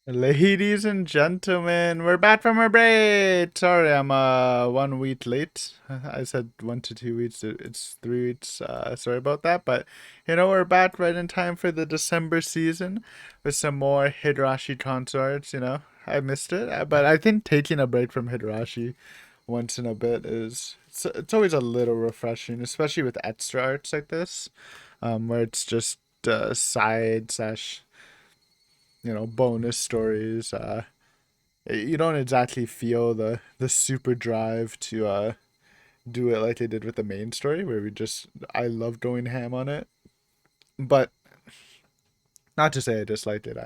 Ladies and gentlemen, we're back from our break. Sorry, I'm 1 week late. I said 1 to 2 weeks. It's 3 weeks. Sorry about that, but we're back right in time for the December season with some more Higurashi consorts. I missed it, but I think taking a break from Higurashi once in a bit is it's always a little refreshing, especially with extra arts like this, where it's just side slash bonus stories. You don't exactly feel the super drive to do it like they did with the main story, where I love going ham on it. But not to say I disliked it.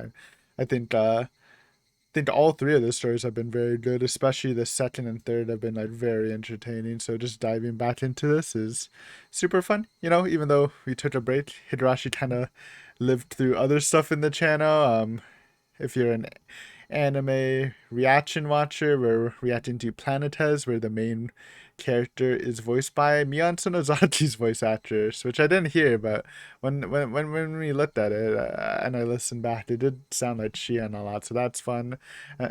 I think all three of the stories have been very good, especially the second and third have been like very entertaining. So just diving back into this is super fun. Even though we took a break, Hidarashi kind of lived through other stuff in the channel. If you're an anime reaction watcher, we're reacting to Planetes, where the main character is voiced by Mion Sonozaki's voice actress, which I didn't hear, but when we looked at it and I listened back, it did sound like Shion a lot, so that's fun. Uh,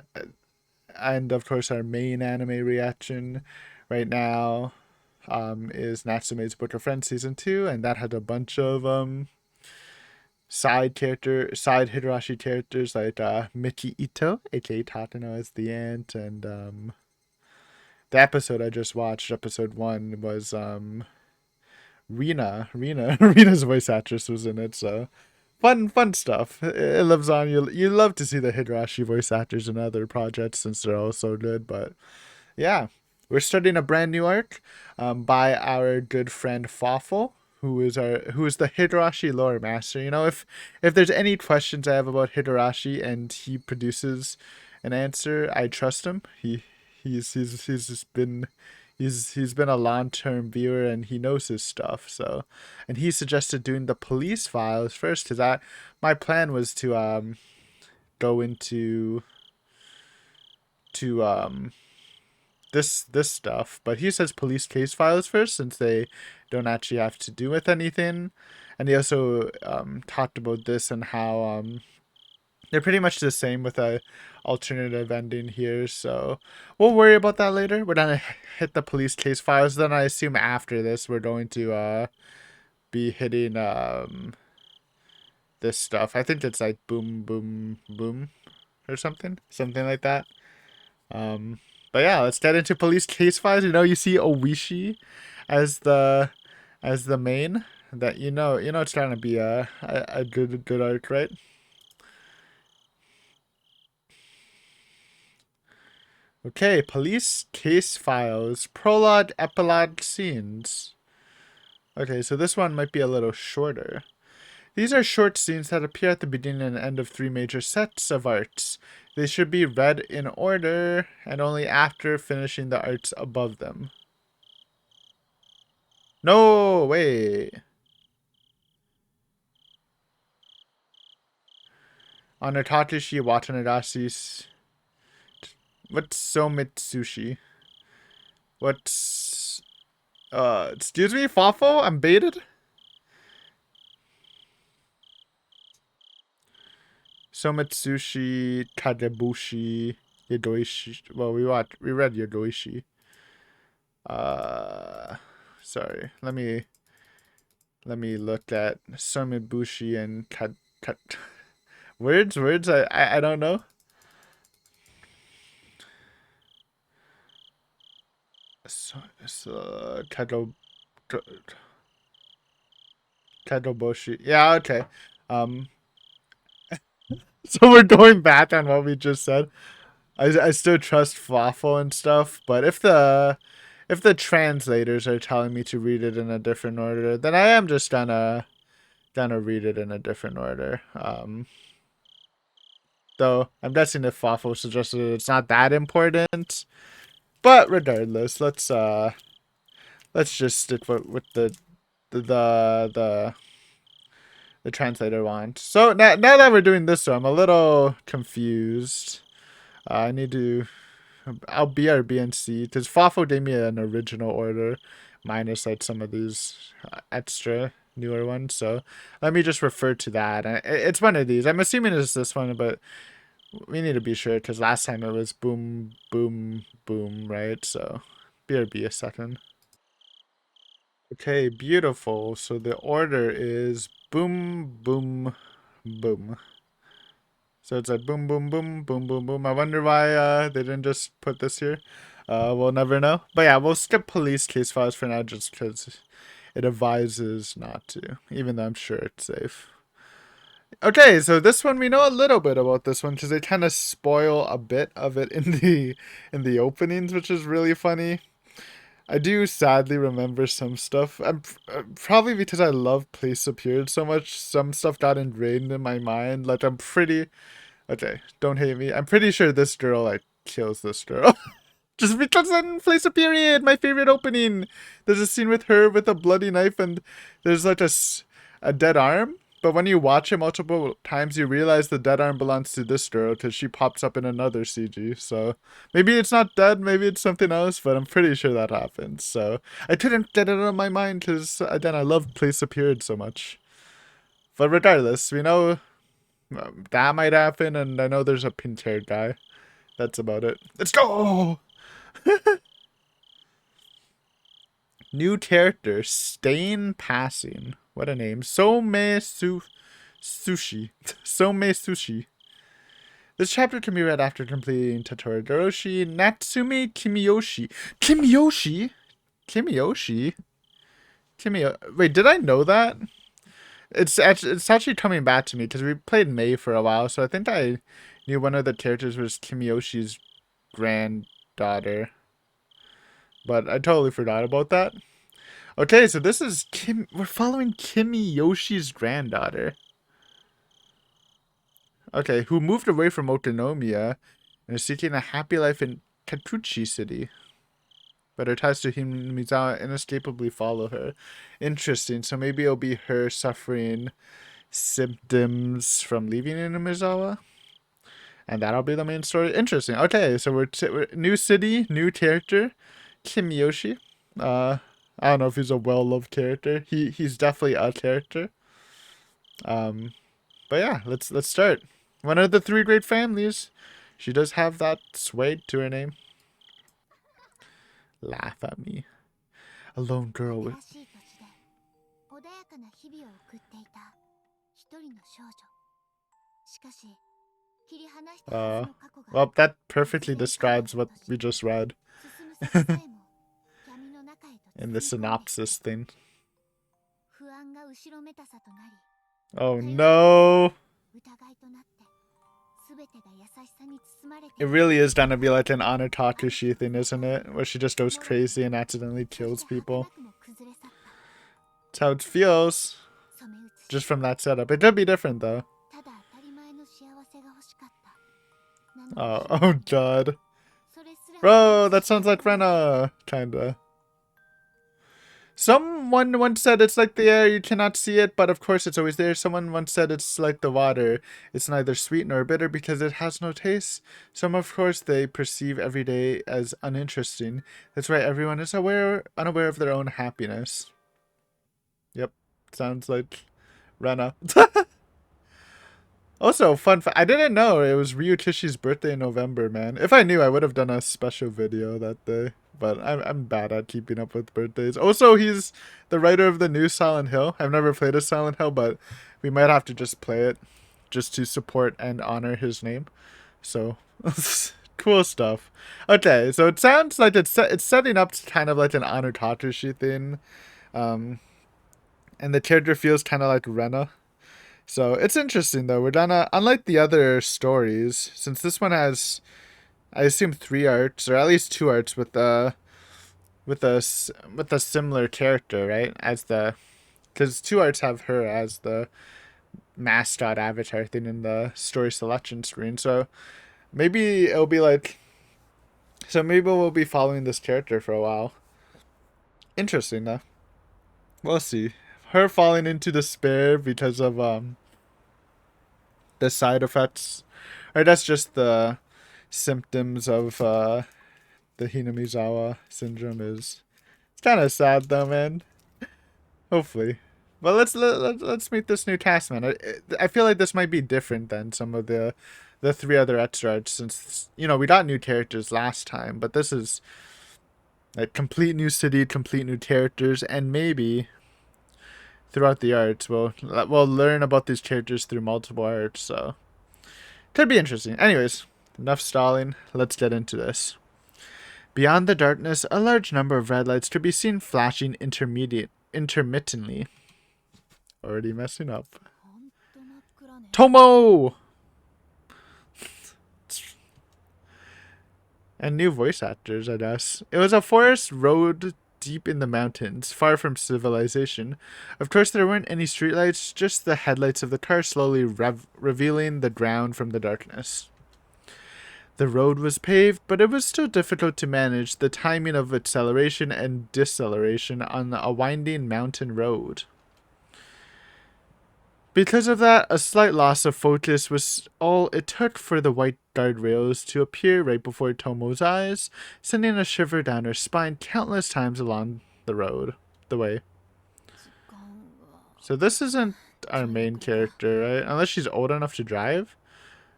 and of course, our main anime reaction right now is Natsume's Book of Friends season 2, and that had a bunch of side Higurashi characters like Miki Ito, aka Tatano as the ant, and the episode I just watched, episode 1, was Rena's voice actress was in it, so fun stuff. It lives on. You love to see the Higurashi voice actors in other projects since they're all so good, but yeah, we're starting a brand new arc by our good friend Fawful, who is the Higurashi lore master. If there's any questions I have about Higurashi and he produces an answer, I trust him. He's just been he's been a long-term viewer and he knows his stuff. So, and he suggested doing the police files first because my plan was to go into to this stuff, but he says police case files first since they don't actually have to do with anything. And he also talked about this and how they're pretty much the same with a alternative ending here. So we'll worry about that later. We're gonna hit the police case files. Then I assume after this we're going to be hitting this stuff. I think it's like boom boom boom or something like that. Um, but yeah, let's get into police case files. You see Owishi as the main. That it's trying to be a good arc, right? Okay, police case files, prologue, epilogue scenes. Okay, so this one might be a little shorter. These are short scenes that appear at the beginning and end of three major sets of arts. They should be read in order and only after finishing the arts above them. No, wait. On Takeshi Watanagasi's. What's Someutsushi? What's. Excuse me, Fafo? I'm baited? Someutsushi, Kadebushi, Yadoishi. Well, we read Yadoishi. Uh, Sorry. Let me look at Somebushi and words. I don't know. So Kadoboshi. Yeah, okay. Um, so we're going back on what we just said. I still trust Fawful and stuff, but if the translators are telling me to read it in a different order, then I am just gonna read it in a different order. Though I'm guessing if Fawful suggested it's not that important, but regardless, let's just stick with the the the translator wants. So now that we're doing this, so I'm a little confused. I need to. I'll BRB and C because Fafo gave me an original order, minus like some of these extra newer ones. So let me just refer to that. It's one of these. I'm assuming it's this one, but We need to be sure because last time it was boom, boom, boom, right? So, BRB a second. Okay, beautiful. So the order is boom, boom, boom. So it's like boom, boom, boom, boom, boom, boom. I wonder why they didn't just put this here. We'll never know. But yeah, we'll skip police case files for now just because it advises not to, even though I'm sure it's safe. Okay, so this one we know a little bit about this one because they kind of spoil a bit of it in the openings, which is really funny. I do sadly remember some stuff. Probably because I love Place Appeared so much. Some stuff got ingrained in my mind. Like I'm pretty okay. Don't hate me. I'm pretty sure this girl like kills this girl. Just because in Place a Period, my favorite opening. There's a scene with her with a bloody knife, and there's like a dead arm. But when you watch it multiple times, you realize the dead arm belongs to this girl because she pops up in another CG. So maybe it's not dead, maybe it's something else, but I'm pretty sure that happens. So I couldn't get it out of my mind because, again, I love Place Appeared so much. But regardless, we know that might happen, and I know there's a pink-haired guy. That's about it. Let's go! New character, Stain Passing. What a name. Sushi. Sushi. This chapter can be read after completing Totoro Doroshi. Natsume Kimiyoshi. Kimiyoshi? Kimiyoshi? Wait, did I know that? It's actually coming back to me because we played Mei for a while, so I think I knew one of the characters was Kimiyoshi's granddaughter. But I totally forgot about that. Okay, so this is Kim. We're following Kimiyoshi's granddaughter. Okay, who moved away from Otonomiya and is seeking a happy life in Kakiuchi City. But her ties to Hinamizawa inescapably follow her. Interesting. So maybe it'll be her suffering symptoms from leaving Hinamizawa. And that'll be the main story. Interesting. Okay, so we're new city, new character, Kimiyoshi. I don't know if he's a well-loved character. He's definitely a character. But yeah, let's start. One of the three great families. She does have that sway to her name. Laugh at me. A lone girl with... well, that perfectly describes what we just read. In the synopsis thing. Oh no! It really is gonna be like an Anatakushi thing, isn't it? Where she just goes crazy and accidentally kills people. That's how it feels. Just from that setup. It could be different though. Oh god. Bro, that sounds like Rena. Kinda. Someone once said it's like the air, you cannot see it, but of course it's always there. Someone once said it's like the water. It's neither sweet nor bitter because it has no taste. Some, of course, they perceive every day as uninteresting. That's why everyone is unaware of their own happiness. Yep, sounds like Rena. Also, fun fact, I didn't know it was Ryukishi's birthday in November, man. If I knew, I would have done a special video that day. But I'm bad at keeping up with birthdays. Also, he's the writer of the new Silent Hill. I've never played a Silent Hill, but we might have to just play it just to support and honor his name. So, cool stuff. Okay, so it sounds like it's setting up kind of like an Honor Tatashi thing. And the character feels kind of like Rena. So it's interesting though. We're gonna, unlike the other stories, since this one has, I assume 3 arts or at least 2 arts with a similar character, right? As the, because 2 arts have her as the mascot avatar thing in the story selection screen. So maybe it'll be like, so maybe we'll be following this character for a while. Interesting though. We'll see. Her falling into despair because of the side effects, or that's just the symptoms of the Hinamizawa syndrome is. It's kind of sad though, man. Hopefully, but let's meet this new task, man. I feel like this might be different than some of the the 3 other extra arts, since, you know, we got new characters last time, but this is like complete new city, complete new characters, and maybe throughout the arts we'll learn about these characters through multiple arts, so could be interesting. Anyways, enough stalling, let's get into this. Beyond the darkness, a large number of red lights could be seen flashing intermittently. Already messing up. Tomo! And new voice actors, I guess. It was a forest road deep in the mountains, far from civilization. Of course, there weren't any streetlights, just the headlights of the car slowly revealing the ground from the darkness. The road was paved, but it was still difficult to manage the timing of acceleration and deceleration on a winding mountain road. Because of that, a slight loss of focus was all it took for the white guardrails to appear right before Tomo's eyes, sending a shiver down her spine countless times along the way. So this isn't our main character, right? Unless she's old enough to drive?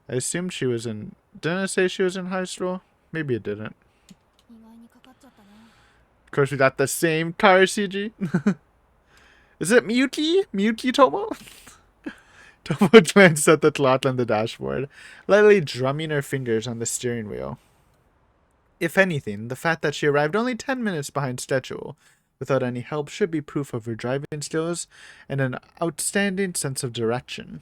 I assumed she was in... Didn't it say she was in high school? Maybe it didn't. Of course, we got the same car CG. Is it Miyuki? Miyuki Tomo? Tomo glanced at the clock on the dashboard, lightly drumming her fingers on the steering wheel. If anything, the fact that she arrived only 10 minutes behind schedule, without any help, should be proof of her driving skills and an outstanding sense of direction.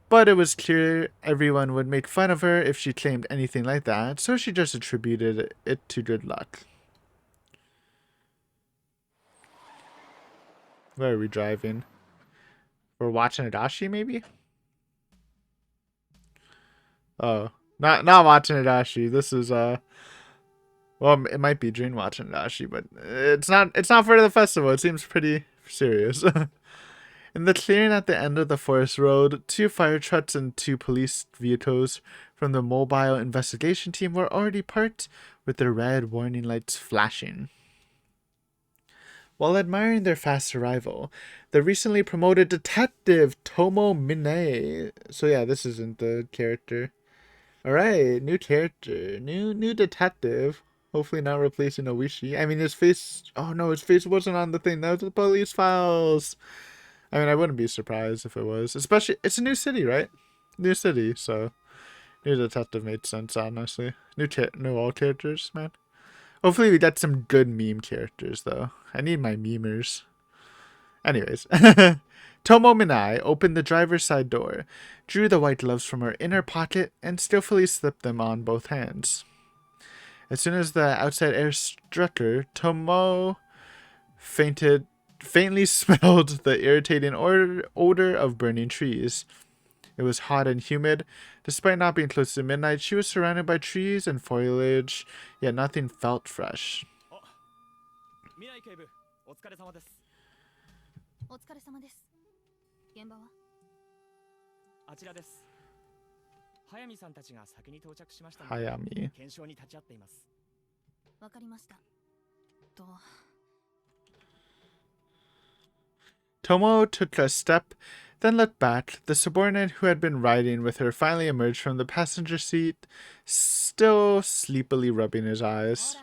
But it was clear everyone would make fun of her if she claimed anything like that, so she just attributed it to good luck. Where are we driving? We're watching Higurashi, maybe? Oh, not watching Higurashi. This is well, it might be Dream watching Higurashi, but it's not for the festival. It seems pretty serious. In the clearing at the end of the forest road, 2 fire trucks and 2 police vehicles from the mobile investigation team were already parked, with their red warning lights flashing. While admiring their fast arrival, the recently promoted detective Tomo Minae. So yeah, this isn't the character. Alright, new character. New detective. Hopefully not replacing Oishi. I mean, his face... Oh no, his face wasn't on the thing. That was the police files. I mean, I wouldn't be surprised if it was. Especially, it's a new city, right? New city, so... New detective made sense, honestly. New all characters, man. Hopefully we get some good meme characters, though. I need my memers. Anyways. Tomo Minai opened the driver's side door, drew the white gloves from her inner pocket, and skillfully slipped them on both hands. As soon as the outside air struck her, Tomo faintly smelled the irritating odor of burning trees. It was hot and humid. Despite not being close to midnight, she was surrounded by trees and foliage, yet nothing felt fresh. Hayami. Tomo took a step, then looked back. The subordinate who had been riding with her finally emerged from the passenger seat, still sleepily rubbing his eyes.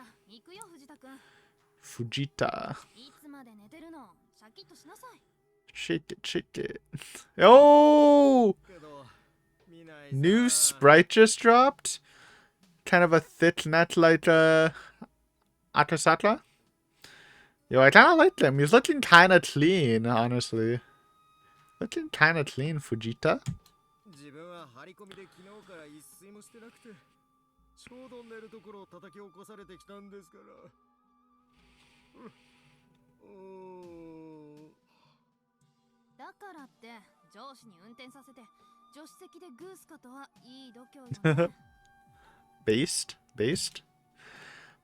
Fujita. Shake it. Oh! New sprite just dropped? Kind of a thick net like Akasaka? Yo, I kind of like him. He's looking kind of clean, honestly. Looking kind of clean, Fujita. Based.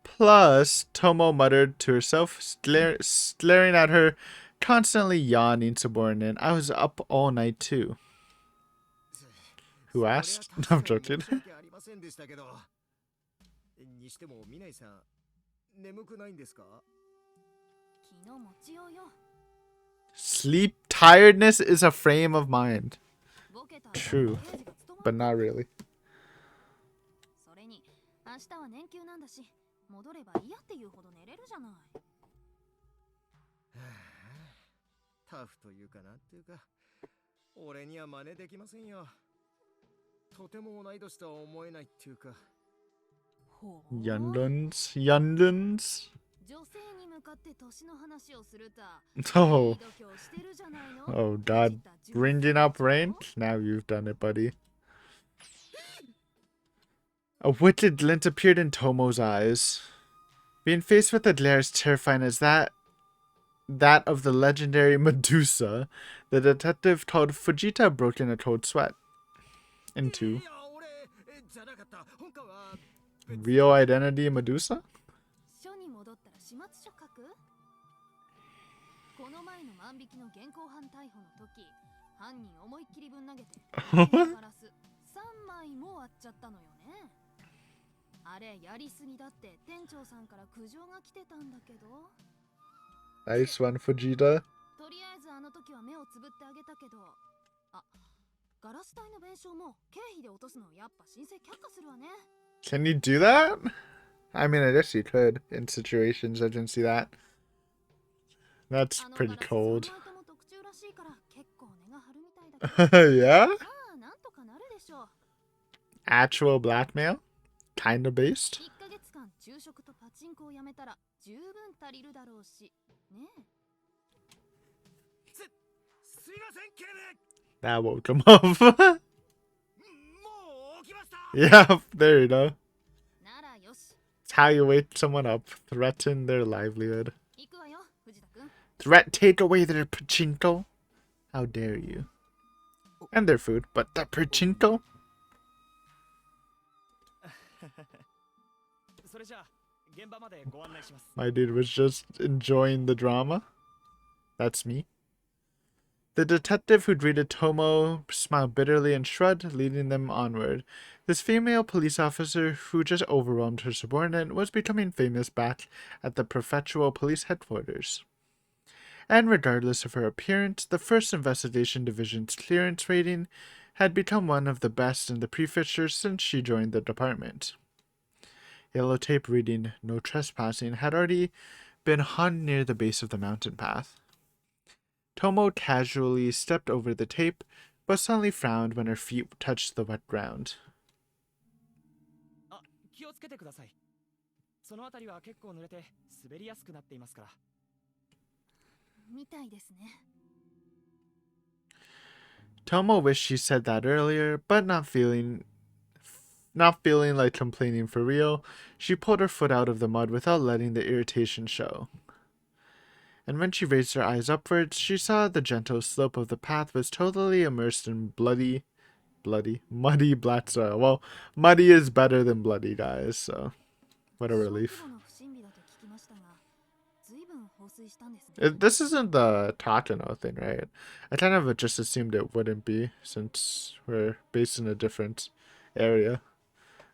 Plus, Tomo muttered to herself, staring at her constantly yawning subordinate. I was up all night too. Who asked? I'm joking. Sleep tiredness is a frame of mind. True. but not really. それに明日は年休なんだし、戻れば嫌っていうほど寝れるじゃない。タフというかなんていうか、俺には真似できませんよ。とても同い年とは思えないっていうか。Yundens? Yundens? 女性に向かって年の話をすると、Oh. 度胸してるじゃないの。 Oh god. Bringing up rank? Now you've done it, buddy. A wicked glint appeared in Tomo's eyes. Being faced with a glare as terrifying as that of the legendary Medusa, the detective told Fujita broke in a cold sweat. Into real identity Medusa? 署に戻ったら始末書書く？この前の万引きの現行犯逮捕の時、犯人思いっきりぶん投げてガラス3枚も割っちゃったのよね。あれやりすぎだって店長さんから苦情が来てたんだけど。Nice one, Fujita. とりあえずあの時は目をつぶってあげたけど、あ、ガラス代の弁償も経費で落とすのやっぱ申請却下するわね。Can you do that? I mean, I guess you could in situations. I didn't see that. That's pretty cold. Yeah? Actual blackmail? Kinda based? That woke him up. Yeah, there you go. It's how you wake someone up. Threaten their livelihood. Take away their pachinko? How dare you? And their food, but the pachinko? My dude was just enjoying the drama. That's me. The detective who greeted Tomo smiled bitterly and shrugged, leading them onward. This female police officer, who just overwhelmed her subordinate, was becoming famous back at the prefectural police headquarters. And regardless of her appearance, the 1st Investigation Division's clearance rating had become one of the best in the prefecture since she joined the department. Yellow tape reading "No Trespassing" had already been hung near the base of the mountain path. Tomo casually stepped over the tape, but suddenly frowned when her feet touched the wet ground. Tomo wished she said that earlier, but not feeling like complaining for real, she pulled her foot out of the mud without letting the irritation show. And when she raised her eyes upwards, she saw the gentle slope of the path was totally immersed in muddy black soil. Well, muddy is better than bloody, guys, so what a relief. This isn't the Takano thing, right? I kind of just assumed it wouldn't be, since we're based in a different area.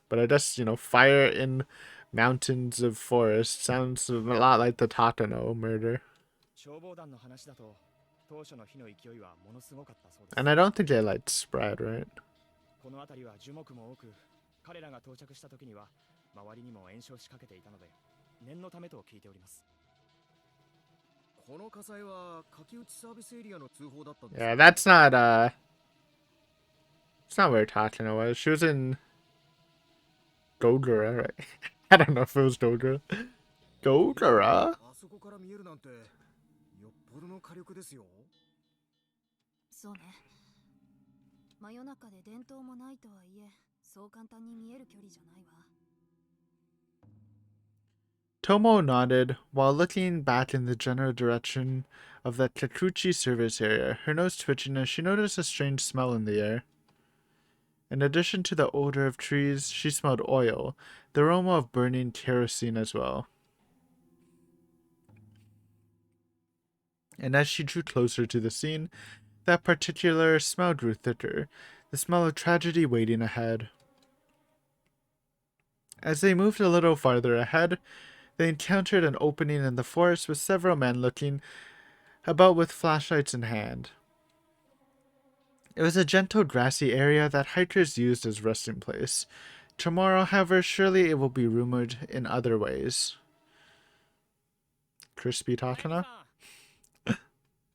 But I guess, fire in mountains of forest sounds a lot like the Takano murder. And I don't think it spread, right? Yeah, that's not it's not where Takano was. She was in Gogura, right? I don't know if it was Gogura. Gogura? そうね。真夜中で電灯もないとはいえ、そう簡単に見える距離じゃないわ。Tomo nodded while looking back in the general direction of the Kakiuchi service area, her nose twitching as she noticed a strange smell in the air. In addition to the odor of trees, she smelled oil, the aroma of burning kerosene as well. And as she drew closer to the scene, that particular smell grew thicker, the smell of tragedy waiting ahead. As they moved a little farther ahead, they encountered an opening in the forest with several men looking about with flashlights in hand. It was a gentle grassy area that hikers used as resting place. Tomorrow, however, surely it will be rumored in other ways. Crispy 速水 Tatana? さん、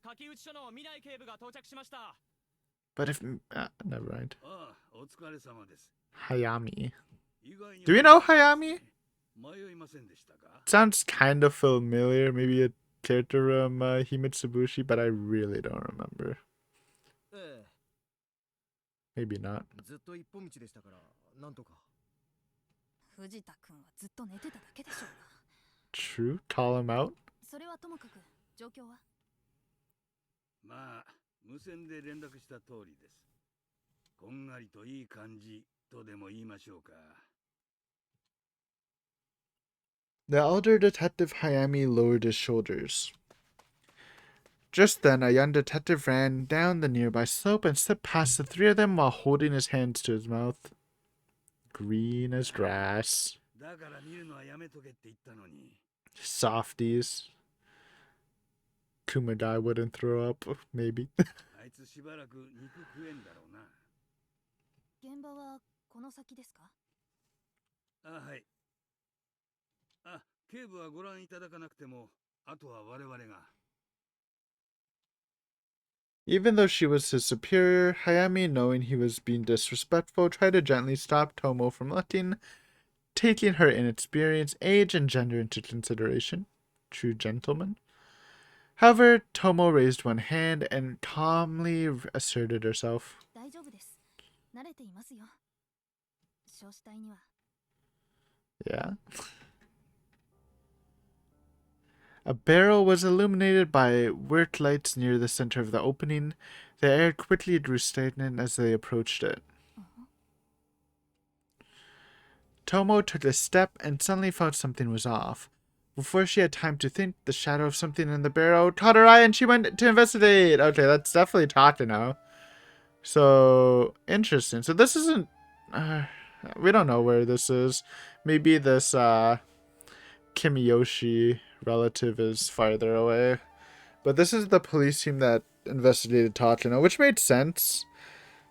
柿内署の未来警部が到着しました。 But if... never mind. ああ、お疲れ様です。 Hayami. 意外に Do you know Hayami? 迷いませんでしたか？ Sounds kind of familiar. Maybe a character from Himitsubushi, but I really don't remember. ええ、 Maybe not. ずっと一本道でしたから、なんとか。藤田君はずっと寝てただけでしょうが。 True? Call him out? それはともかく状況は。まあ、無線で連絡した通りです。こんがりといい感じとでも言いましょうか。 The elder detective Hayami lowered his shoulders. Just then, a young detective ran down the nearby slope and slipped past the three of them while holding his hands to his mouth. Green as grass. だから見るのはやめとけって言ったのに。 Softies. Kumagai wouldn't throw up, maybe. あいつしばらく肉食えんだろうな。現場はこの先ですか？あ、はい。あ、警部はご覧いただかなくても、あとは我々が。 Even though she was his superior, Hayami, knowing he was being disrespectful, tried to gently stop Tomo from taking her inexperience, age, and gender into consideration. True gentleman. However, Tomo raised one hand and calmly asserted herself. 大丈夫です。慣れていますよ。焼死体には。 Yeah. A barrel was illuminated by work lights near the center of the opening. The air quickly grew stagnant as they approached it. Tomo took a step and suddenly felt something was off. Before she had time to think, the shadow of something in the barrel caught her eye and she went to investigate. Okay, that's definitely Takano. So, interesting. So this isn't... we don't know where this is. Maybe this Kimiyoshi relative is farther away. But this is the police team that investigated Takano, which made sense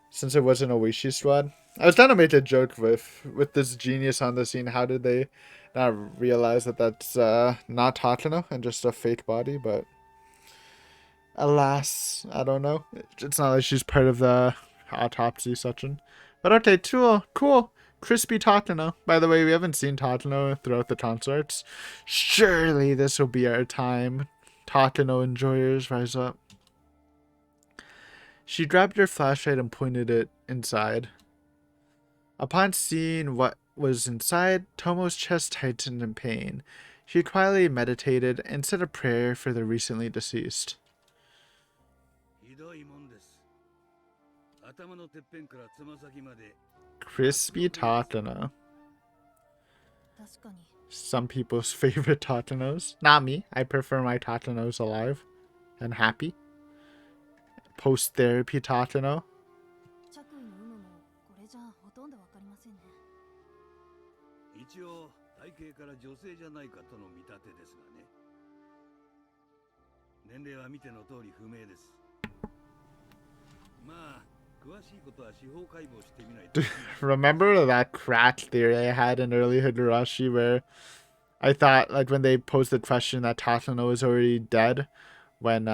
since it wasn't a Oishi squad. I was trying to make a joke with this genius on the scene. How did they not realize that that's not Takano and just a fake body? But alas, I don't know. It's not like she's part of the autopsy section. But okay, cool. Crispy Takano. By the way, we haven't seen Takano throughout the concerts. Surely this will be our time. Takano enjoyers, rise up. She grabbed her flashlight and pointed it inside. Upon seeing what was inside, Tomo's chest tightened in pain. She quietly meditated and said a prayer for the recently deceased. Crispy Takano. 確かに。 Some people's favorite Takanos. Not me. I prefer my Takanos alive and happy. Post-therapy Takano. 着衣の有無もこれじゃほとんどわかりませんね。一応体型から女性じゃないかとの見立てですがね。年齢は見ての通り不明です。まあ、詳しいことは司法解剖してみないと。Remember that crack theory I had in early Higurashi where I thought, like, when they posed the question that Takano was already dead when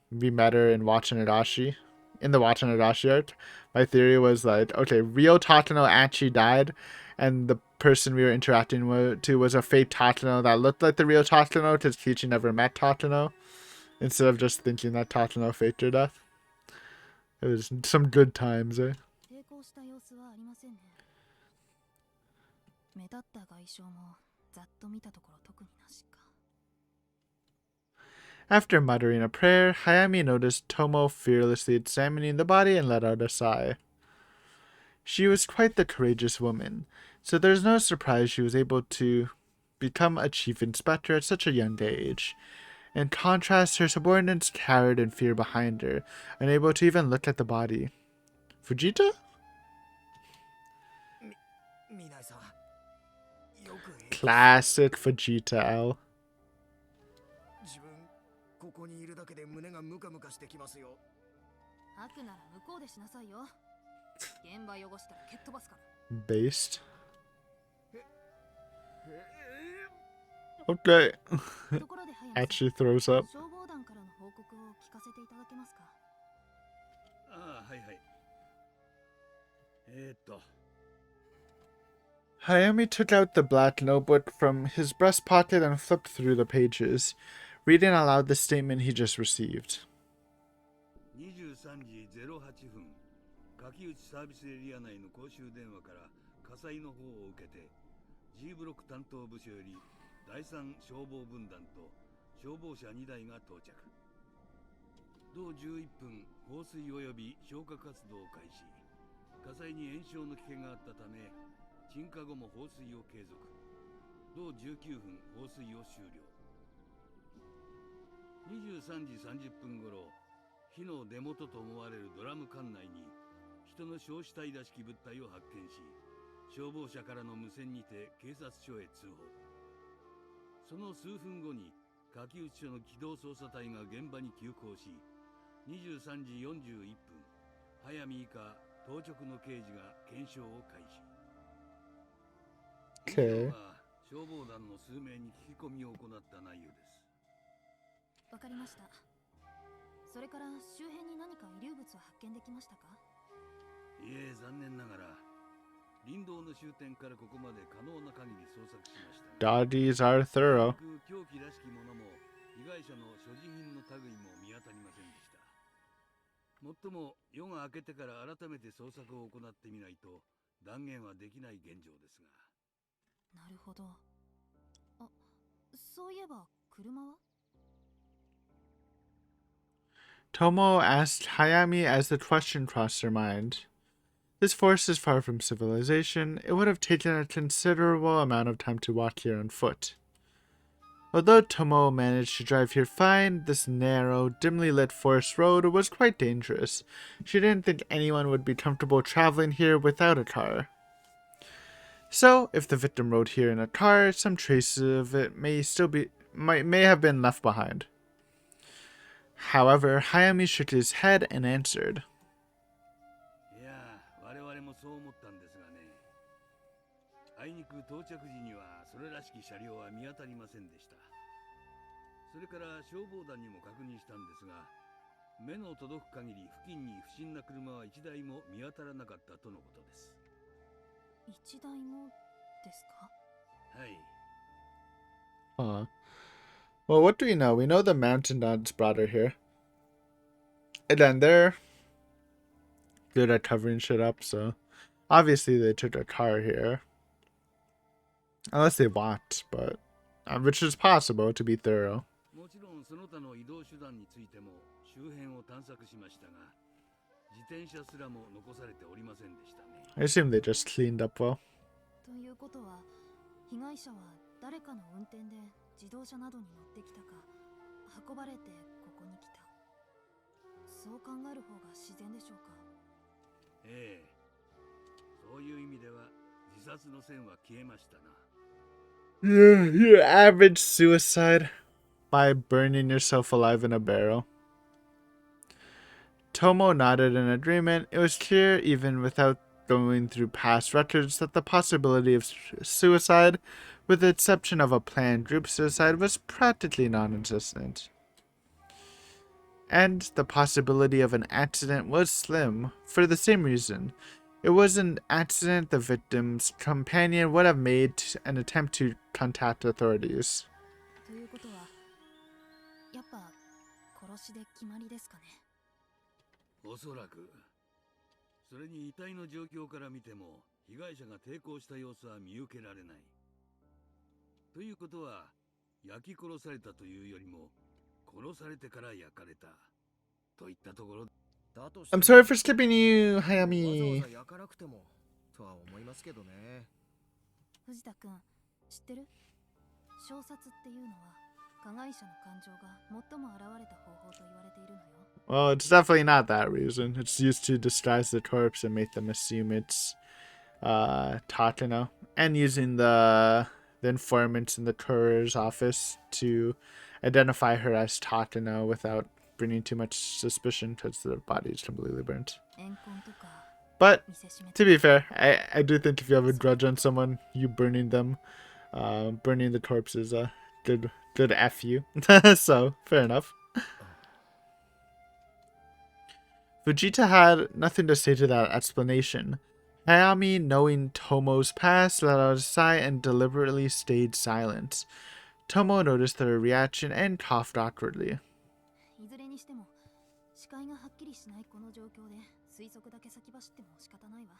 we met her in Watchanadashi, in the Watchanadashi arc, my theory was like, okay, real Takano actually died, and the person we were interacting to was a fake Takano that looked like the real Takano because Kichi never met Takano, instead of just thinking that Takano faked her death. It was some good times, eh? 抵抗した様子はありませんね。目立った外傷もざっと見たところ特になしか。 After muttering a prayer, Hayami noticed Tomo fearlessly examining the body and let out a sigh. She was quite the courageous woman, so there's no surprise she was able to become a chief inspector at such a young age. In contrast, her subordinates cowered in fear behind her, unable to even look at the body. Fujita? Classic Fujita L. 自分ここにいるだけで胸がムカムカしてきますよ。悪なら向こうでしなさいよ。現場汚したら蹴っ飛ばすから。 Based. Okay. ところで早見さん、 Actually throws up. 消防団からの報告を聞かせていただけますか？ああ、はいはい。Hayami took out the black notebook from his breast pocket and flipped through the pages, reading aloud the statement he just received. 23時08分、柿内サービスエリア内の公衆電話から火災の方を受けて、G ブロック担当部署より第3消防分団と消防車2台が到着。同11分、放水及び消火活動を開始。火災に延焼の危険があったため、鎮火後も放水を継続。同19分、放水を終了。23時30分頃、火の出元と思われるドラム管内に人の焼死体らしき物体を発見し、消防車からの無線にて警察署へ通報。その数分後に柿内署の機動捜査隊が現場に急行し、23時41分、早見以下当直の刑事が検証を開始。以上が消防団の数名に聞き込みを行った内容です。わかりました。それから周辺に何か遺留物は発見できましたか？いえ、残念ながら林道の終点からここまで可能な限り捜索しましたが、 Doggies are thorough. 凶器らしきものも被害者の所持品の類も見当たりませんでした。もっとも夜が明けてから改めて捜索を行ってみないと断言はできない現状ですが。なるほど。あ、そういえば車は？ Tomo asked Hayami as the question crossed her mind. This forest is far from civilization. It would have taken a considerable amount of time to walk here on foot. Although Tomo managed to drive here fine, this narrow, dimly lit forest road was quite dangerous. She didn't think anyone would be comfortable traveling here without a car. So, if the victim rode here in a car, some traces of it may have been left behind. However, Hayami shook his head and answered. いや、我々もそう思ったんですがね。あいにく到着時にはそれらしき車両は見当たりませんでした。それから消防団にも確認したんですが、目の届く限り付近に不審な車は一台も見当たらなかったとのことです。一台もですか？はい。Well, what do we know? We know the mountain dogs brought her here. And then they're good at covering shit up, so obviously they took a car here. Unless they walked, but which is possible to be thorough. もちろんその他の移動手段についても周辺を探索しましたが、自転車すらも残されておりませんでしたね。I assume they just cleaned up well. ということは、被害者は誰かの運転で自動車などに乗ってきたか、運ばれてここに来た。そう考える方が自然でしょうか。ええ、そういう意味では自殺の線は消えましたな。Your average suicide by burning yourself alive in a barrel. Tomo nodded in agreement. It was clear, even without going through past records, that the possibility of suicide, with the exception of a planned group suicide, was practically non-existent. And the possibility of an accident was slim, for the same reason. It was an accident the victim's companion would have made an attempt to contact authorities. ということは、やっぱ殺しで決まりですかね。おそらく。それに遺体の状況から見ても被害者が抵抗した様子は見受けられない。ということは、焼き殺されたというよりも殺されてから焼かれたといったところ。 I'm sorry for skipping you, わざわ Hayami. ざ焼かなくてもとは思いますけどね。藤田くん、知ってる？焼殺っていうのは加害者の感情が最も現れた方法と言われているのよ。Well, it's definitely not that reason. It's used to disguise the corpse and make them assume it's Takano. And using the informants in the courier's office to identify her as Takano without bringing too much suspicion because the body is completely burnt. 怨恨とか But 見せしめ to be fair, I do think if you have a grudge on someone, you burning them, burning the corpse is a good F you. So, fair enough. Fujita had nothing to say to that explanation. Hayami, knowing Tomo's past, let out a sigh and deliberately stayed silent. Tomo noticed their reaction and coughed awkwardly. いずれにしても視界がはっきりしないこの状況で推測だけ先走っても仕方ないわ。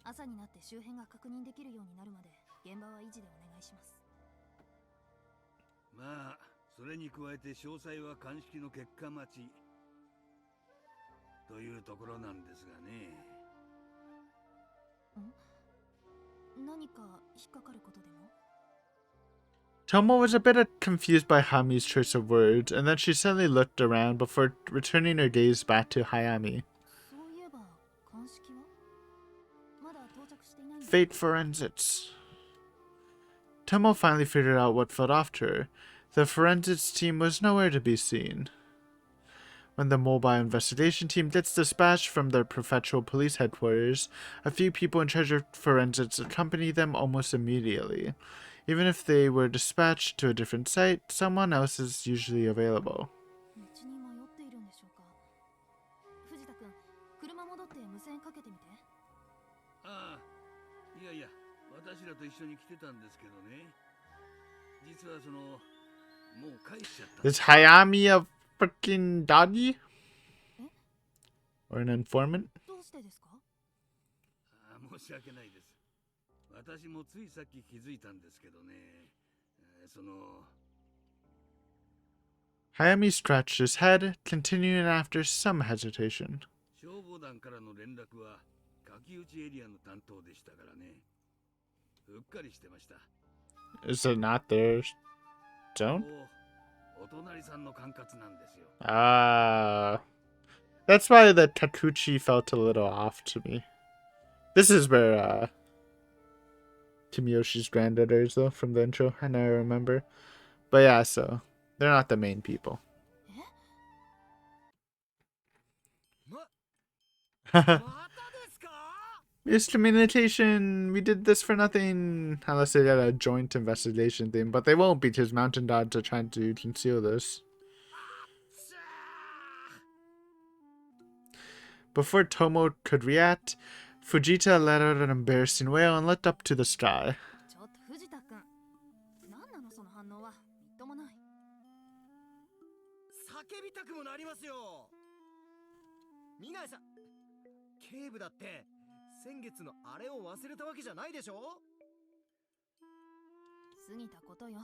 朝になって周辺が確認できるようになるまで現場は維持でお願いします。まあそれに加えて詳細は鑑識の結果待ちというところなんですがね。何か引っかかることでも？ Tomo was a bit confused by Hami's choice of words, and then she suddenly looked around before returning her gaze back to Hayami. そういえば鑑識はまだ到着していないんだ。 Fate forensics. Tomo finally figured out what felt off to her. The forensics team was nowhere to be seen. When the mobile investigation team gets dispatched from their prefectural police headquarters, a few people in charge of forensics accompany them almost immediately. Even if they were dispatched to a different site, someone else is usually available. 道に迷っているんでしょうか。藤田君、車戻って無線かけてみて。ああ、いやいや、私らと一緒に来てたんですけどね。実はその、もう帰しちゃった。Is Hayami a freaking doggy? Or an informant? どうしてですか？ああ、申し訳ないです。私もついさっき気づいたんですけどね。その。 Hayami scratched his head, continuing after some hesitation. 消防団からの連絡は柿内エリアの担当でしたからね。うっかりしてました。 Is it not their zone? お隣さんの管轄なんですよ。Ah. That's why the Kakiuchi felt a little off to me. This is where Kimiyoshi's granddaughter is, though, from the intro, and I remember. But yeah, so they're not the main people. Miscommunication! We did this for nothing! Unless they had a joint investigation thing, but they won't because Mountain Dogs are trying to conceal this. Before Tomo could react, Fujita let out an embarrassing wail and looked up to the sky. ちょっと藤田君、何なのその反応は。みっともない。叫びたくもなりますよ。ミナイさん、警部だって先月のあれを忘れたわけじゃないでしょ。過ぎたことよ。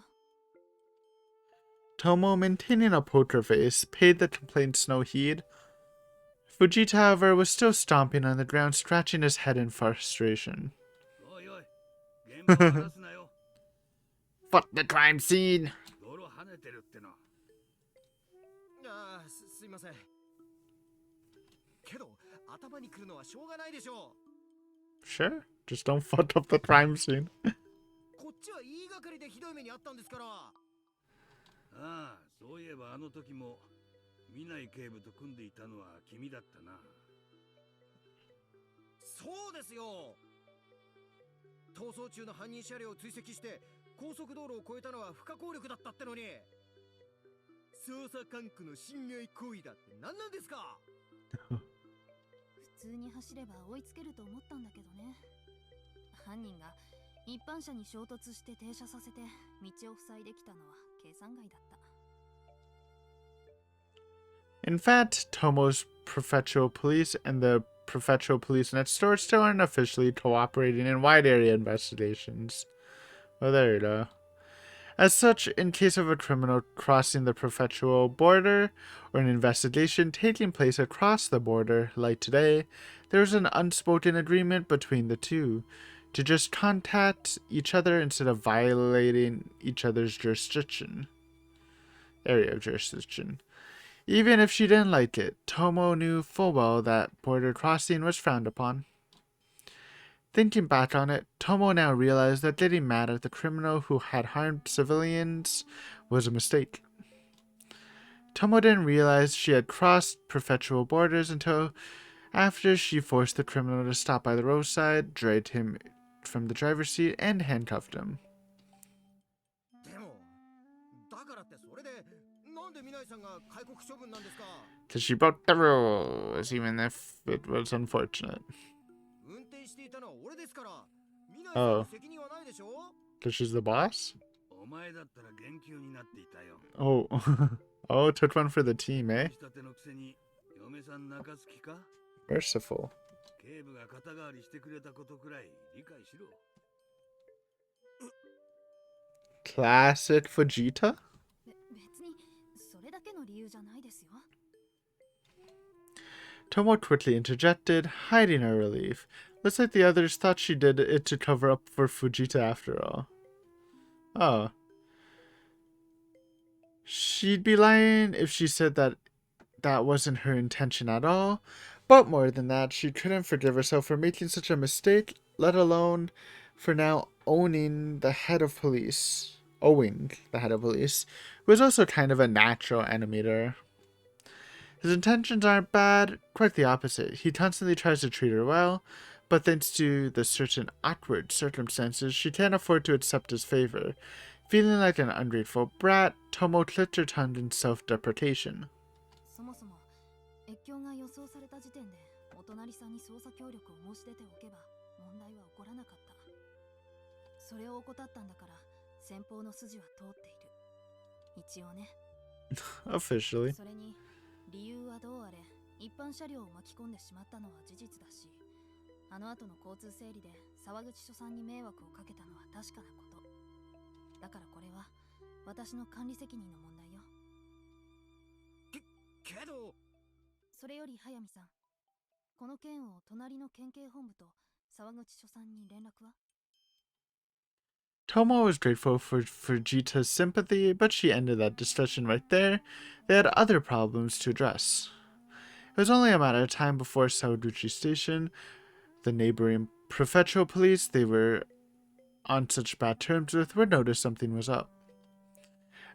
Tomo, maintaining a poker face, paid the complaints no heed. Fujita, however, was still stomping on the ground, scratching his head in frustration. おいおい、現場を話すなよ。 Fuck the crime scene! 泥跳ねてるっての。ああ、すいません。けど頭に来るのはしょうがないでしょう。 Sure, just don't fuck up the crime scene. こっちは言いがかりでひどい目にあったんですから。ああ、そういえばあの時も見ない警部と組んでいたのは君だったな。そうですよ。逃走中の犯人車両を追跡して高速道路を越えたのは不可抗力だったってのに、捜査管区の侵害行為だって何なんですか。普通に走れば追いつけると思ったんだけどね。犯人が一般車に衝突して停車させて道を塞いできたのは計算外だった。 In fact, Tomo's prefectural police and the prefectural police next door still aren't officially cooperating in wide area investigations. Well, there you go. As such, in case of a criminal crossing the prefectural border or an investigation taking place across the border, like today, there's an unspoken agreement between the two to just contact each other instead of violating each other's area of jurisdiction. Even if she didn't like it, Tomo knew full well that border crossing was frowned upon. Thinking back on it, Tomo now realized that getting mad at the criminal who had harmed civilians was a mistake. Tomo didn't realize she had crossed prefectural borders until after she forced the criminal to stop by the roadside, dragged him from the driver's seat, and handcuffed him. でもだからってそれでなんで南井さんが戒告処分なんですか？ Because she broke the rules, even if it was unfortunate. 運転していたのは俺ですから。南井さん Oh, に責任はないでしょ？ because she's the boss? お前だったら減給になっていたよ。 Oh. Oh, took one for the team, eh? したてのくせに嫁さん泣かす気か？ Merciful. 警部が肩代わりしてくれたことくらい理解しろ。 Classic Vegeta? 別にそれだけの理由じゃないですよ。 Tomo quickly interjected, hiding her relief. Looks like the others thought she did it to cover up for Fujita after all. Oh. She'd be lying if she said that that wasn't her intention at all. But more than that, she couldn't forgive herself for making such a mistake, let alone for now owing the head of police, who was also kind of a natural enemy to her. His intentions aren't bad, quite the opposite. He constantly tries to treat her well, but thanks to the certain awkward circumstances, she can't afford to accept his favor. Feeling like an ungrateful brat, Tomo clicked her tongue in self-deprecation. そもそも越境が予想された時点でお隣さんに捜査協力を申し出ておけば問題は起こらなかった。それを怠ったんだから先方の筋は通っている。一応ね。 Officially. それに理由はどうあれ一般車両を巻き込んでしまったのは事実だし、あの後の交通整理で沢口署さんに迷惑をかけたのは確かなこと。だからこれは私の管理責任の問題よ。けどそれより速水さん、この件を隣の県警本部と沢口署さんに連絡は？ Tomo was grateful for Fujita's sympathy, but she ended that discussion right there. They had other problems to address. It was only a matter of time before Someutsushi Station, the neighboring prefectural police they were on such bad terms with, would notice something was up.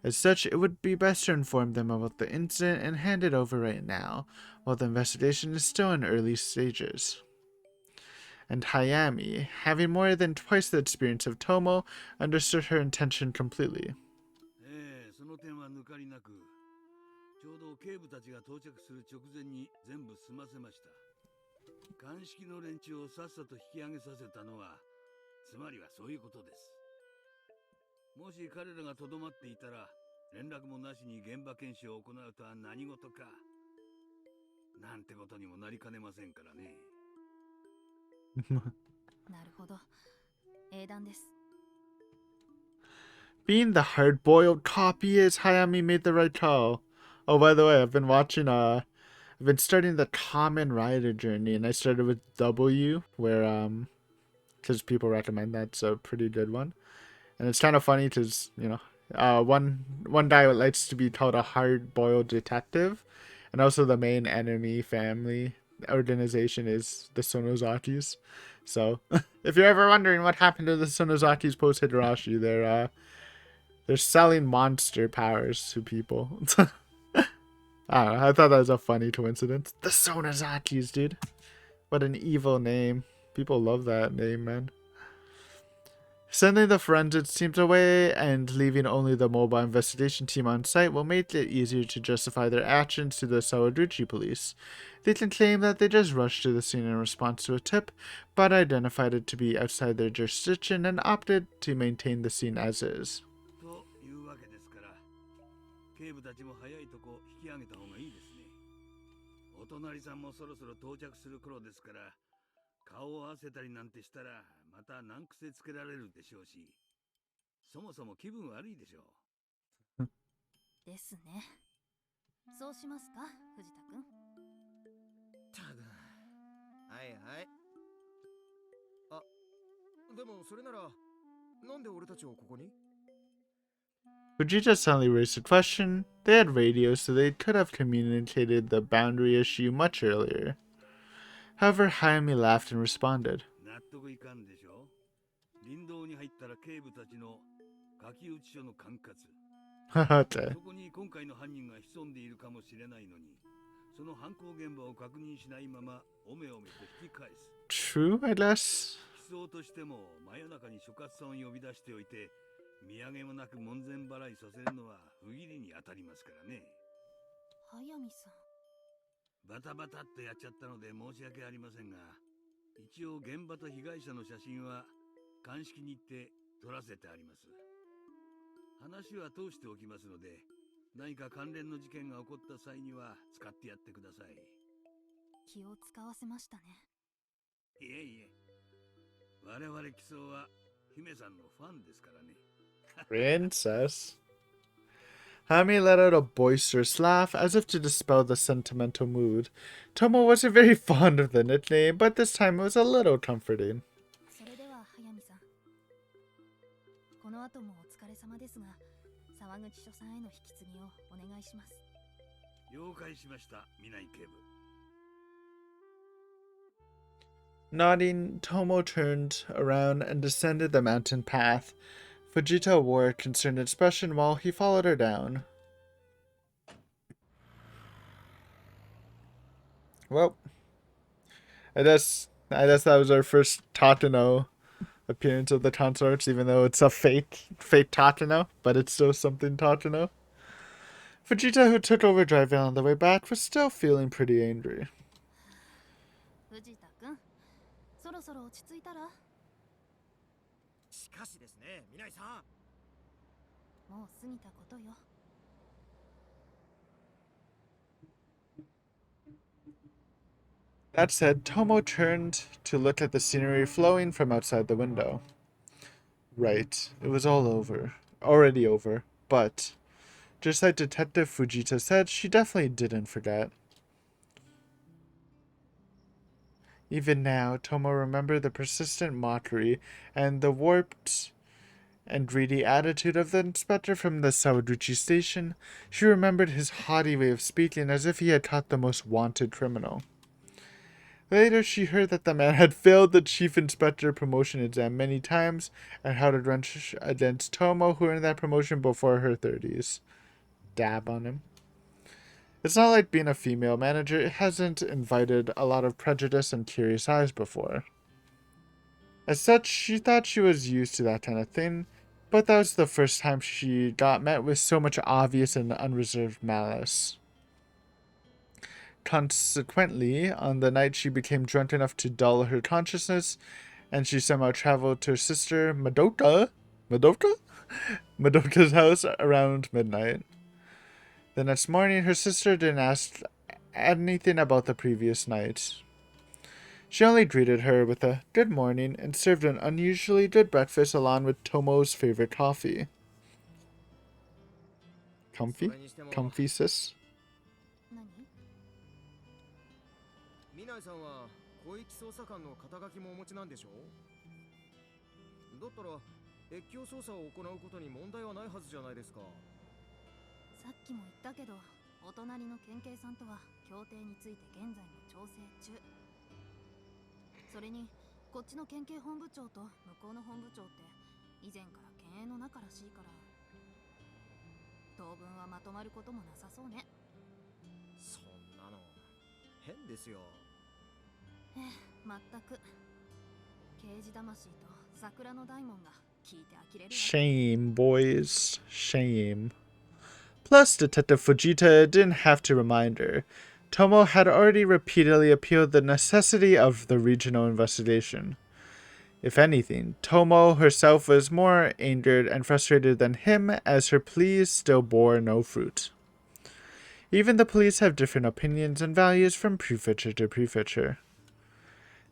As such, it would be best to inform them about the incident and hand it over right now, while the investigation is still in early stages. And Hayami, having more than twice the experience of Tomo, understood her intention completely. その点は抜かりなく、ちょうど警部たちが到着する直前に全部済ませました。鑑識の連中をさっさと引き上げさせたのは、つまりはそういうことです。もし彼らがとどまっていたら、連絡もなしに現場検証を行うとは何事か。なんてことにもなりかねませんからね。なるほど。英断です。 Being the hard-boiled cop he is, Hayami made the right call. Oh, by the way, I've been starting the Common Rider journey, and I started with W, where, because people recommend that's a pretty good one. And it's kind of funny because, one guy likes to be called a hard-boiled detective, and also the main enemy family organization is the Sonozakis. So, if you're ever wondering what happened to the Sonozakis post Higurashi, they're selling monster powers to people. I don't know, I thought that was a funny coincidence. The Sonozakis, dude. What an evil name. People love that name, man. Sending the forensics teams away and leaving only the mobile investigation team on site will make it easier to justify their actions to the Sawaguchi police. They can claim that they just rushed to the scene in response to a tip, but identified it to be outside their jurisdiction and opted to maintain the scene as is. というわけですから、警部たちも早いとこ引き上げた方がいいですね。お隣さんもそろそろ到着する頃ですから、顔を合わせたりなんてしたらまた難癖つけられるでしょうし、そもそも気分悪いでしょう。ですね。そうしますか、藤田君。ただはいはい。あ、でもそれならなんで俺たちをここに？ Fujita suddenly raised a question. They had radios, so they could have communicated the boundary issue much earlier. However, Hayami laughed and responded. 納得いかんでしょ。林道に入ったら警部たちの書き打ち書の管轄、Okay. そこに今回の犯人が潜んでいるかもしれないのに、その犯行現場を確認しないままおめおめと引き返す。 True, I guess. 奇想としても真夜中に所轄さんを呼び出しておいて、土産もなく門前払いさせるのは不義理に当たりますからね。速水さん。バタバタっとやっちゃったので申し訳ありませんが、一応現場と被害者の写真は鑑識に行って撮らせてあります。話は通しておきますので、何か関連の事件が起こった際には使ってやってください。気を使わせましたね。いえいえ、我々奇想は姫さんのファンですからね。Princess. Hami let out a boisterous laugh, as if to dispel the sentimental mood. Tomo wasn't very fond of the nickname, but this time it was a little comforting. それでは速水さん。この後もお疲れ様ですが、沢口署さんへの引き継ぎをお願いします。了解しました、南井警部。Nodding, Tomo turned around and descended the mountain path. Fujita wore a concerned expression while he followed her down. Well, I guess that was our first Tatano appearance of the consorts, even though it's a fake Tatano, but it's still something Tatano. Fujita, who took over driving on the way back, was still feeling pretty angry. 藤田君、そろそろ落ち着いたら。しかしですね、南井さん。もう過ぎたことよ。That said, Tomo turned to look at the scenery flowing from outside the window. Right, it was all over. Already over. But, just like Detective Fujita said, she definitely didn't forget. Even now, Tomo remembered the persistent mockery and the warped and greedy attitude of the inspector from the Someutsushi station. She remembered his haughty way of speaking as if he had caught the most wanted criminal. Later, she heard that the man had failed the chief inspector promotion exam many times and had a grudge against Tomo, who earned that promotion before her 30s. Dab on him. It's not like being a female manager. It hasn't invited a lot of prejudice and curious eyes before. As such, she thought she was used to that kind of thing, but that was the first time she got met with so much obvious and unreserved malice. Consequently, on the night she became drunk enough to dull her consciousness, and she somehow traveled to her sister Madoka's house around midnight. The next morning, her sister didn't ask anything about the previous night. She only greeted her with a good morning and served an unusually good breakfast along with Tomo's favorite coffee. Comfy? Comfy, sis? 何？南井さんは広域捜査官の肩書きもお持ちなんでしょう。だったら越境捜査を行うことに問題はないはずじゃないですか。さっきも言ったけど、お隣の県警さんとは協定について現在も調整中。それにこっちの県警本部長と向こうの本部長って以前から県営の中らしいから、当分はまとまることもなさそうね。そんなの変ですよ。まったく刑事魂と桜の大門が聞いて呆れるわ。 Shame, boys. Shame. Plus, Detective Fujita didn't have to remind her. Tomo had already repeatedly appealed the necessity of the regional investigation. If anything, Tomo herself was more angered and frustrated than him, as her pleas still bore no fruit. Even the police have different opinions and values from prefecture to prefecture.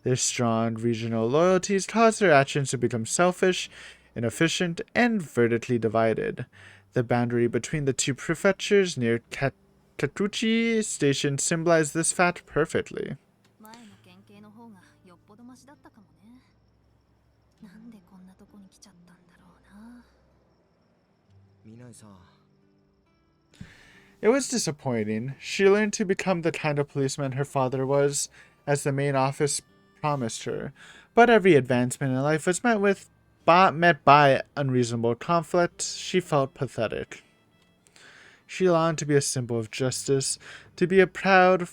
Their strong regional loyalties cause their actions to become selfish, inefficient, and vertically divided. The boundary between the two prefectures near Kakiuchi station symbolized this fact perfectly. 前の県警の方がよっぽどマシだったかもね。なんでこんなとこに来ちゃったんだろうな。南井さん。It was disappointing. She learned to become the kind of policeman her father was, as the main office promised her. But every advancement in life was met by unreasonable conflict. She felt pathetic. She longed to be a symbol of justice, to be a proud,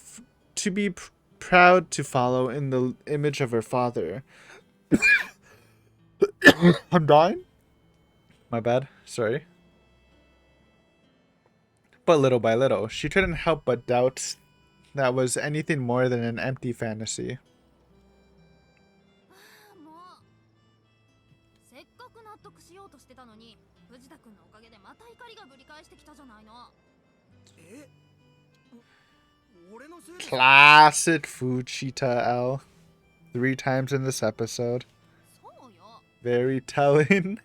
to be proud to follow in the image of her father. I'm dying? My bad. Sorry. But little by little, she couldn't help but doubt that was anything more than an empty fantasy. もうせっかく納得しようとしてたのに、藤田君のおかげでまた怒りがぶり返してきたじゃないの。え、俺のせいで Classic Fujita L. 3 times in this episode. そうよ。 Very telling.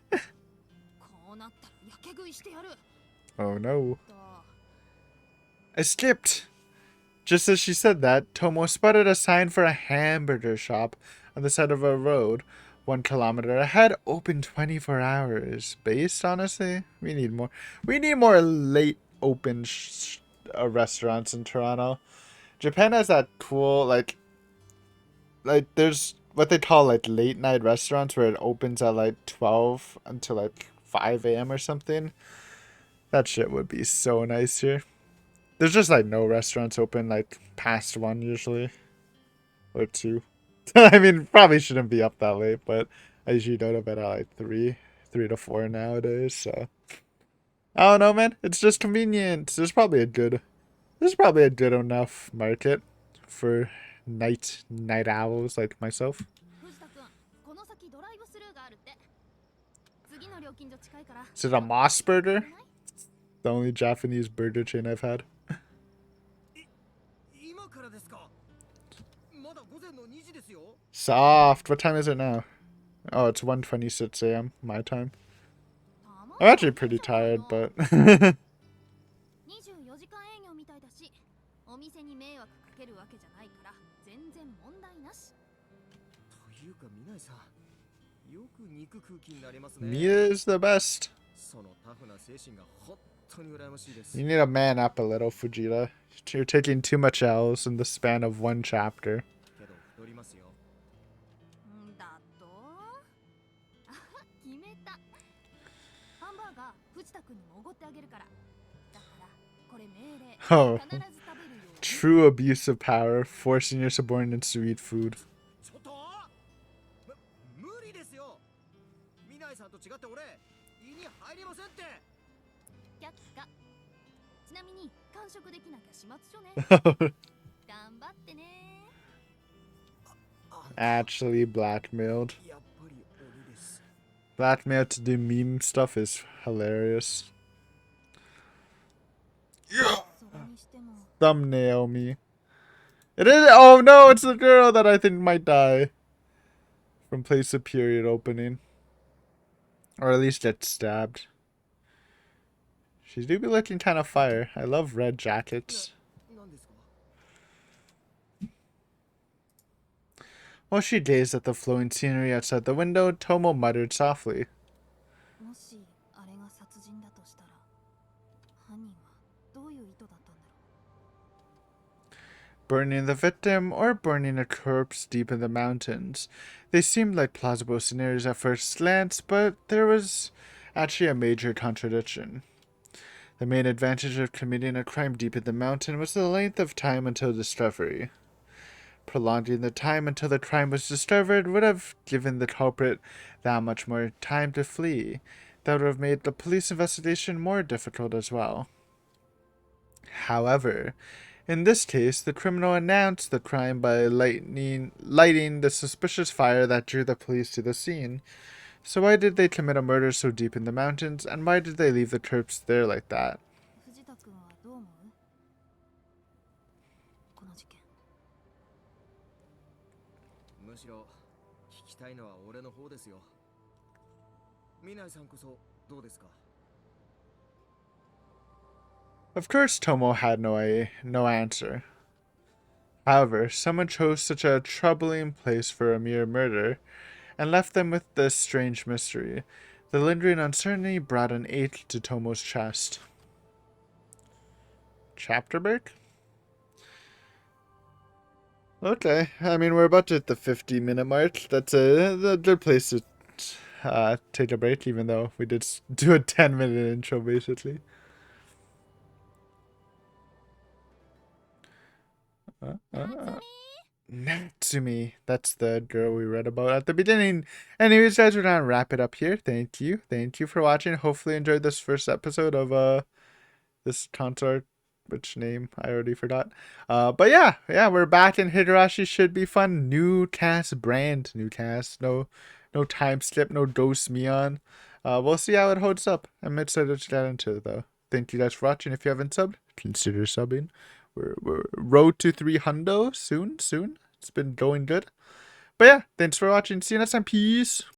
こうなったらやけ食いしてやる。 Oh no. と I skipped. Just as she said that, Tomo spotted a sign for a hamburger shop on the side of a road 1 kilometer ahead, open 24 hours. Based, honestly, we need more. We need more late open restaurants in Toronto. Japan has that cool like there's what they call like late night restaurants where it opens at like 12 until like 5 a.m. or something. That shit would be so nice here. There's just like no restaurants open like past 1 usually. Or 2. I mean, probably shouldn't be up that late, but I usually go to bed at like 3 to 4 nowadays, so. I don't know, man. It's just convenient. There's probably a good enough market for night owls like myself. 藤田君、この先ドライブスルーがあるって。次の料金所近いから。 Is it a Moss Burger? The only Japanese burger chain I've had. 今からですか。まだ午前の2時ですよ。 Soft. What time is it now? Oh, it's 1:26 a.m. my time. I'm actually pretty tired, but 24時間営業みたいだし、お店に迷惑かけるわけじゃないから全然問題なし。というか、みないさん、よく憎空気になりますね。 Mia is the best. そのタフな精神が本当に羨ましいです。 You need to man up a little, Fujita. You're taking too much L's in the span of 1 chapter. けど太りますよ。んだとあ決めた。ハンバーガー藤田君にもおごってあげるから。だからこれ命令。 Oh, 必ず食べるように。 true abuse of power, forcing your subordinates to eat food. ちょっと無理ですよ。みないさんと違って俺胃に入りませんって。却下。ちなみに完食できなきゃ始末書ね。頑張ってね。 Actually blackmailed. やっぱり俺です。 Blackmail to do meme stuff is hilarious. それにしても Thumbnail me. It is. Oh no, it's the girl that I think might die from place of period opening, or at least get stabbed. She do be looking kind of fire. I love red jackets. 何ですか。 While she gazed at the flowing scenery outside the window, Tomo muttered softly. もしあれが殺人だとしたら犯人はどういう意図だったんだろう。 Burning the victim or burning a corpse deep in the mountains. They seemed like plausible scenarios at first glance, but there was actually a major contradiction. The main advantage of committing a crime deep in the mountain was the length of time until discovery. Prolonging the time until the crime was discovered would have given the culprit that much more time to flee. That would have made the police investigation more difficult as well. However, in this case, the criminal announced the crime by lighting the suspicious fire that drew the police to the scene. So why did they commit a murder so deep in the mountains, and why did they leave the corpse there like that? 藤田君はどう思う？この事件。むしろ聞きたいのは俺の方ですよ。みないさんこそどうですか。 Of course, Tomo had no answer. However, someone chose such a troubling place for a mere murder, and left them with this strange mystery. The lingering uncertainty brought an ache to Tomo's chest. Chapter break? Okay, I mean, we're about to hit the 50-minute mark. That's a good place to take a break, even though we did do a 10-minute intro, basically. Natsumi. That's the girl we read about at the beginning. Anyways, guys, we're gonna wrap it up here. Thank you. Thank you for watching. Hopefully you enjoyed this first episode of this consort, which name I already forgot. But yeah, we're back, and Higurashi should be fun. New cast, brand new cast. No time skip, no Ghost Mion. We'll see how it holds up. I'm excited to get into it though. Thank you guys for watching. If you haven't subbed, consider subbing. We're road to 300 soon. It's been going good. But yeah, thanks for watching. See you next time. Peace.